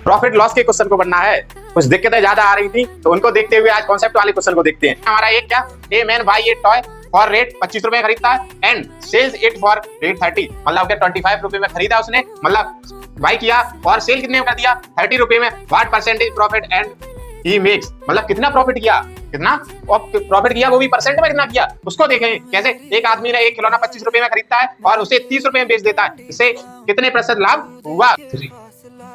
Profit loss के question को बनना है। कुछ दिक्कतें ज्यादा आ रही थी तो उनको देखते हुए आज कॉन्सेप्ट वाले क्वेश्चन को देखते हैं। हमारा एक क्या, a man buy a toy for rate 25 रुपए खरीदता है and sells it for rate 30, मतलब 25 रुपए में खरीदा उसने, मतलब बाई किया और सेल कितने में कर दिया 30 रुपए में। What percentage profit and he makes, मतलब कितना प्रॉफिट किया, कितना और प्रॉफिट किया वो भी परसेंट में कितना किया उसको देखें। कैसे एक आदमी ने एक खिलौना 25 रुपए में खरीदता है और उसे 30 रुपए में बेच देता है, इससे कितने प्रतिशत लाभ हुआ।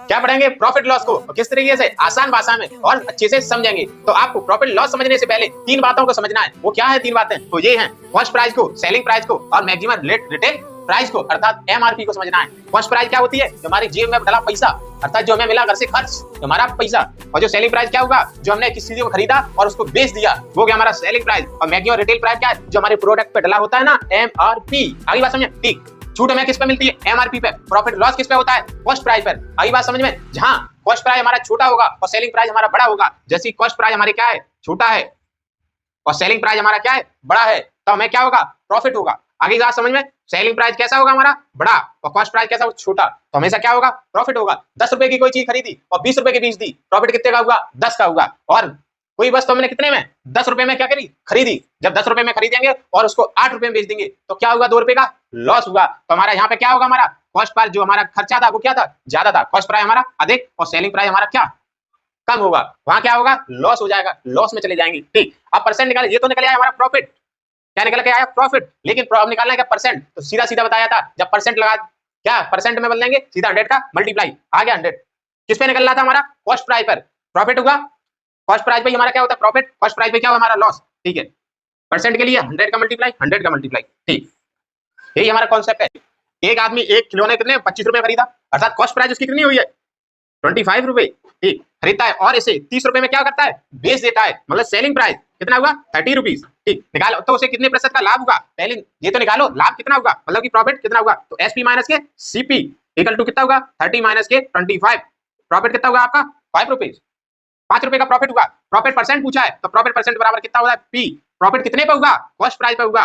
क्या पढ़ेंगे प्रॉफिट लॉस को और किस तरीके से आसान भाषा में और अच्छे से समझेंगे। तो आपको प्रॉफिट लॉस समझने से पहले तीन बातों को समझना है। वो क्या है तीन बातें, तो ये हैं कॉस्ट प्राइस को, सेलिंग प्राइस को और मैक्सिमम रिटेल प्राइस को अर्थात एमआरपी को समझना है। कॉस्ट प्राइस क्या होती है, जो हमारी जेब में डला पैसा अर्थात जो हमें मिला घर से खर्च हमारा पैसा, और जो सेलिंग प्राइस क्या होगा, जो हमने किसी चीज को खरीदा और उसको बेच दिया वो क्या हमारा सेलिंग प्राइस। और मैक्सिमम रिटेल प्राइस क्या है, जो हमारे प्रोडक्ट पे डला होता है ना एमआरपी। आगे बात समझे, ठीक। छूट हमें किस पे मिलती है, एमआरपी पे। प्रॉफिट लॉस किस पे होता है, कॉस्ट प्राइस पर। आगे बात समझ में, जहां कॉस्ट प्राइस हमारा छोटा होगा और सेलिंग प्राइस हमारा बड़ा होगा, जैसे कॉस्ट प्राइस हमारे क्या है छोटा है और सेलिंग प्राइस हमारा क्या है बड़ा है, तो हमें क्या होगा प्रॉफिट होगा। आगे बात समझ में, सेलिंग प्राइस कैसा होगा हमारा बड़ा और कॉस्ट प्राइस कैसा छोटा, तो हमेशा क्या होगा प्रॉफिट होगा। 10 रुपए की कोई चीज खरीदी और 20 रुपए की बेच दी, प्रॉफिट कितने का होगा 10 का होगा। और कोई वस्तु हमने कितने में 10 रुपए में क्या करी खरीदी, जब 10 रुपए में खरीदेंगे और उसको 8 रुपए में बेच देंगे तो क्या होगा 2 रुपए का लॉस होगा। तो हमारा यहाँ पे क्या होगा, हमारा कॉस्ट प्राइस जो हमारा खर्चा था वो क्या था ज्यादा था, कॉस्ट प्राइस हमारा अधिक और सेलिंग प्राइस हमारा क्या कम होगा, वहां क्या होगा लॉस हो जाएगा, लॉस में चले जाएंगे। ठीक, अब परसेंट निकाले, ये तो निकल आया हमारा प्रॉफिट, क्या निकल के आया प्रॉफिट, लेकिन निकालना है क्या परसेंट, तो सीधा सीधा बताया था जब परसेंट लगा क्या परसेंट में बदलेंगे सीधा 100 का मल्टीप्लाई आ गया 100। किस पे निकल रहा था हमारा कॉस्ट प्राइस पर, प्रॉफिट होगा कॉस्ट प्राइस पे हमारा क्या होता है प्रॉफिट, कॉस्ट प्राइस पे क्या होगा हमारा लॉस। ठीक है, परसेंट के लिए 100 का मल्टीप्लाई 100 का मल्टीप्लाई। ठीक, यही हमारा कॉन्सेप्ट है। एक आदमी एक खिलौने कितने 25 रुपए खरीदा अर्थात कॉस्ट प्राइस उसकी कितनी हुई है 25 रुपए, ठीक, खरीदता है और इसे 30 रुपए में क्या करता है बेच देता है, मतलब सेलिंग प्राइस कितना हुआ 30 रुपीज। ठीक, निकालो तो उसे कितने प्रतिशत का लाभ होगा, पहले ये तो निकालो लाभ कितना होगा, मतलब कि प्रॉफिट कितना होगा, तो एसपी माइनस के सीपी इक्वल टू कितना होगा 30 माइनस के 25, प्रॉफिट कितना होगा आपका 5 रुपीज, 5 रुपए का प्रॉफिट होगा। प्रॉफिट परसेंट पूछा है तो प्रॉफिट परसेंट बराबर कितना होगा पी, प्रॉफिट कितने पे होगा कॉस्ट प्राइस पे होगा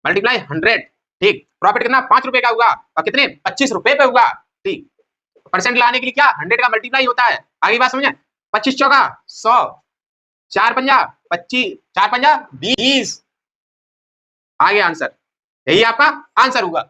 मल्टीप्लाई 100। ठीक, प्रॉफिट कितना 5 रुपए का होगा और कितने 25 रुपए पे होगा। ठीक, परसेंट लाने के लिए क्या 100 का मल्टीप्लाई होता है। आगे बात समझे, 25 चौका 100, 4 पंजा 25, 4 पंजा 20, आ गया आंसर, यही आपका आंसर होगा।